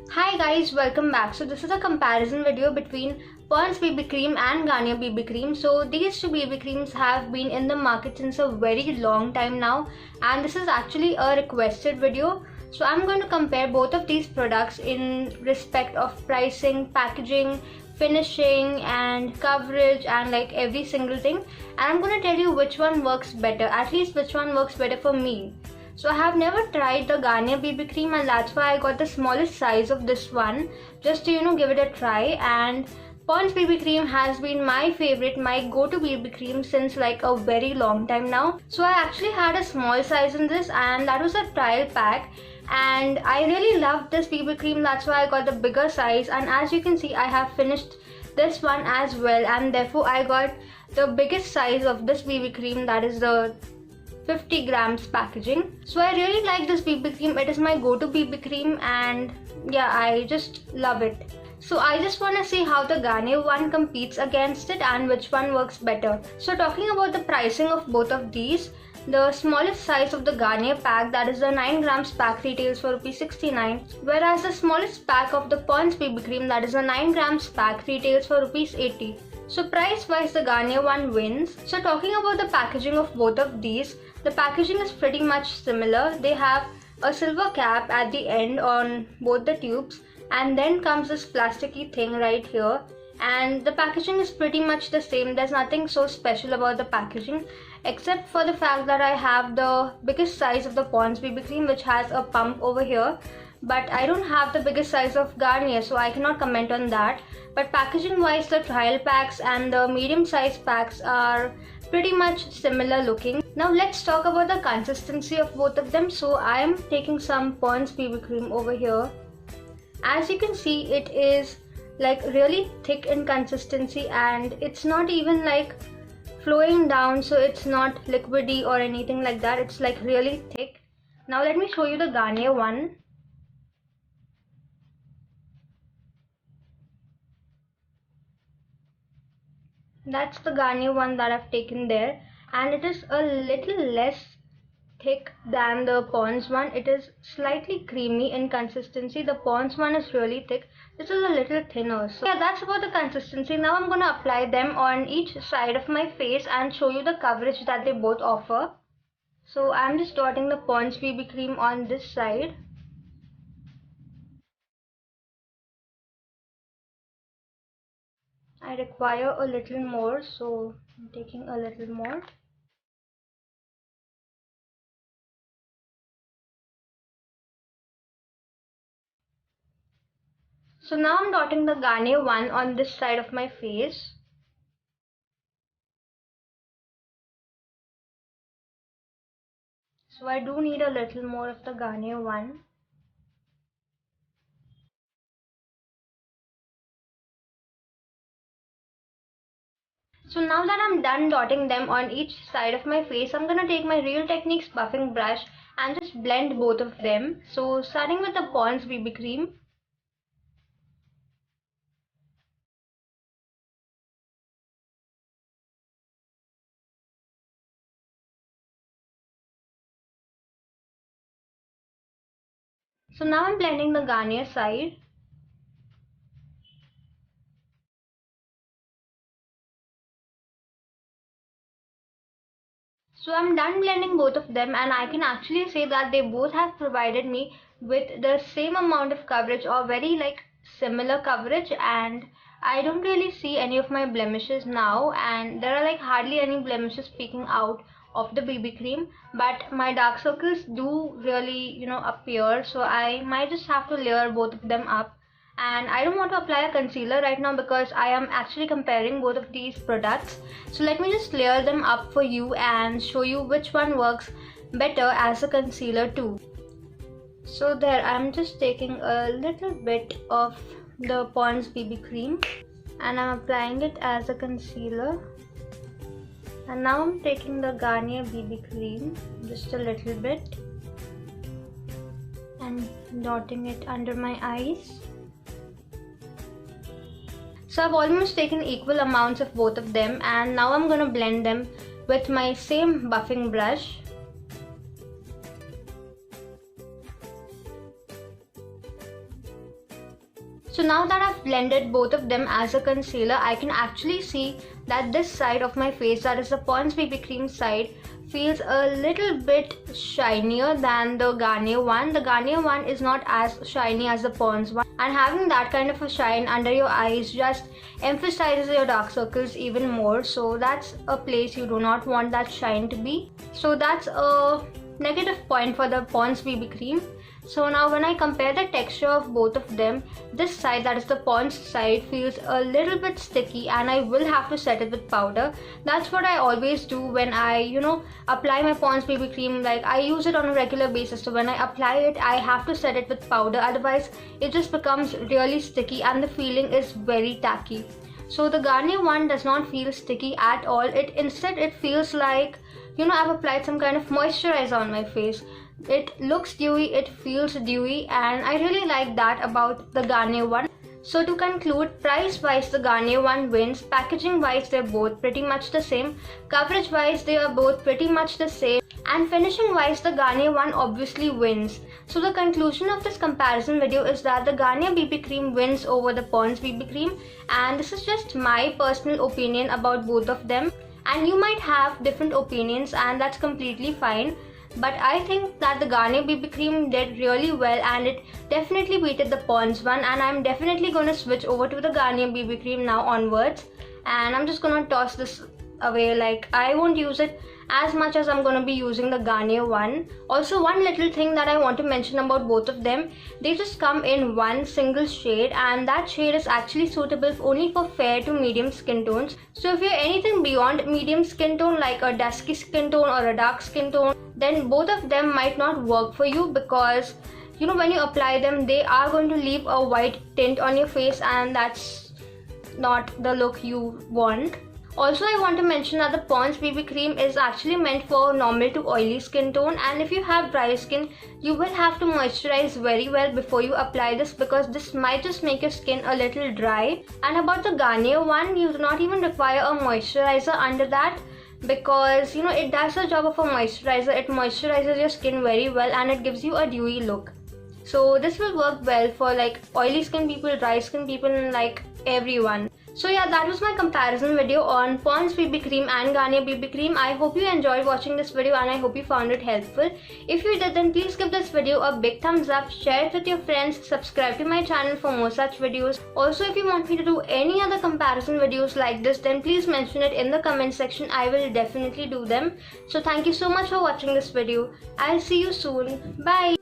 Hi guys, welcome back. So this is a comparison video between Pond's BB Cream and Garnier BB Cream. So these two BB creams have been in the market since a very long time now, and this is actually a requested video. So I'm going to compare both of these products in respect of pricing, packaging, finishing and coverage and like every single thing, and I'm going to tell you which one works better, at least which one works better for me. So I have never tried the Garnier BB Cream, and that's why I got the smallest size of this one just to give it a try. And Pond's BB Cream has been my favorite, my go-to BB cream since like a very long time now. So I actually had a small size in this, and that was a trial pack, and I really loved this BB cream. That's why I got the bigger size, and as you can see I have finished this one as well, and therefore I got the biggest size of this BB cream, that is the 50 grams packaging. So I really like this BB cream. It is my go-to BB cream, and yeah, I just love it. So I just want to see how the Garnier one competes against it and which one works better. So talking about the pricing of both of these, the smallest size of the Garnier pack, that is the 9 grams pack, retails for ₹69, whereas the smallest pack of the Pond's BB cream, that is the 9 grams pack, retails for ₹80. So price wise the Garnier one wins. So talking about the packaging of both of these, the packaging is pretty much similar. They have a silver cap at the end on both the tubes, and then comes this plasticky thing right here, and the packaging is pretty much the same. There's nothing so special about the packaging except for the fact that I have the biggest size of the Pond's BB cream, which has a pump over here, but I don't have the biggest size of Garnier, so I cannot comment on that. But packaging wise, the trial packs and the medium size packs are pretty much similar looking. Now let's talk about the consistency of both of them. So I am taking some Pond's BB cream over here. As you can see, it is like really thick in consistency, and it's not even like flowing down, so it's not liquidy or anything like that. It's like really thick. Now let me show you the Garnier one. That's the Garnier one that I've taken there, and it is a little less thick than the Pond's one. It is slightly creamy in consistency. The Pond's one is really thick. This is a little thinner. So yeah, that's about the consistency. Now I'm going to apply them on each side of my face and show you the coverage that they both offer. So I'm just dotting the Pond's BB cream on this side. I require a little more, so I'm taking a little more. So now I'm dotting the Garnier one on this side of my face. So I do need a little more of the Garnier one. So now that I'm done dotting them on each side of my face, I'm gonna take my Real Techniques buffing brush and just blend both of them. So starting with the Pond's BB cream. So now I'm blending the Garnier side. So I'm done blending both of them, and I can actually say that they both have provided me with the same amount of coverage, or very like similar coverage, and I don't really see any of my blemishes now, and there are like hardly any blemishes peeking out of the BB cream, but my dark circles do really appear, so I might just have to layer both of them up. And I don't want to apply a concealer right now because I am actually comparing both of these products. So let me just layer them up for you and show you which one works better as a concealer too. So there, I'm just taking a little bit of the Pond's BB cream and I'm applying it as a concealer. And now I'm taking the Garnier BB cream, just a little bit, and dotting it under my eyes. So I've almost taken equal amounts of both of them, and now I'm gonna blend them with my same buffing brush. So now that I've blended both of them as a concealer, I can actually see that this side of my face, that is the Pond's BB Cream side, feels a little bit shinier than the Garnier one. The Garnier one is not as shiny as the Pond's one, and having that kind of a shine under your eyes just emphasizes your dark circles even more. So that's a place you do not want that shine to be. So that's a negative point for the Pond's BB Cream. So now when I compare the texture of both of them, this side, that is the Pond's side, feels a little bit sticky, and I will have to set it with powder. That's what I always do when I, apply my Pond's BB Cream. Like, I use it on a regular basis, so when I apply it, I have to set it with powder. Otherwise, it just becomes really sticky and the feeling is very tacky. So the Garnier one does not feel sticky at all. Instead it feels like, I've applied some kind of moisturizer on my face. It looks dewy, it feels dewy, and I really like that about the Garnier one. So to conclude, price wise the Garnier one wins, packaging wise they're both pretty much the same, coverage wise they are both pretty much the same, and finishing wise the Garnier one obviously wins. So the conclusion of this comparison video is that the Garnier BB Cream wins over the Pond's BB Cream, and this is just my personal opinion about both of them, and you might have different opinions and that's completely fine. But I think that the Garnier BB Cream did really well, and it definitely beated the Pond's one, and I'm definitely going to switch over to the Garnier BB Cream now onwards, and I'm just going to toss this away. Like, I won't use it as much as I'm going to be using the Garnier one. Also, one little thing that I want to mention about both of them, they just come in one single shade, and that shade is actually suitable only for fair to medium skin tones. So if you're anything beyond medium skin tone, like a dusky skin tone or a dark skin tone, then both of them might not work for you, because when you apply them, they are going to leave a white tint on your face, and that's not the look you want. Also, I want to mention that the Pond's BB Cream is actually meant for normal to oily skin tone, and if you have dry skin, you will have to moisturize very well before you apply this, because this might just make your skin a little dry. And about the Garnier one, you do not even require a moisturizer under that, because it does the job of a moisturizer. It moisturizes your skin very well and it gives you a dewy look. So this will work well for like oily skin people, dry skin people, and like everyone. So yeah, that was my comparison video on Pond's BB Cream and Garnier BB Cream. I hope you enjoyed watching this video and I hope you found it helpful. If you did, then please give this video a big thumbs up, share it with your friends, subscribe to my channel for more such videos. Also, if you want me to do any other comparison videos like this, then please mention it in the comment section. I will definitely do them. So thank you so much for watching this video. I'll see you soon. Bye.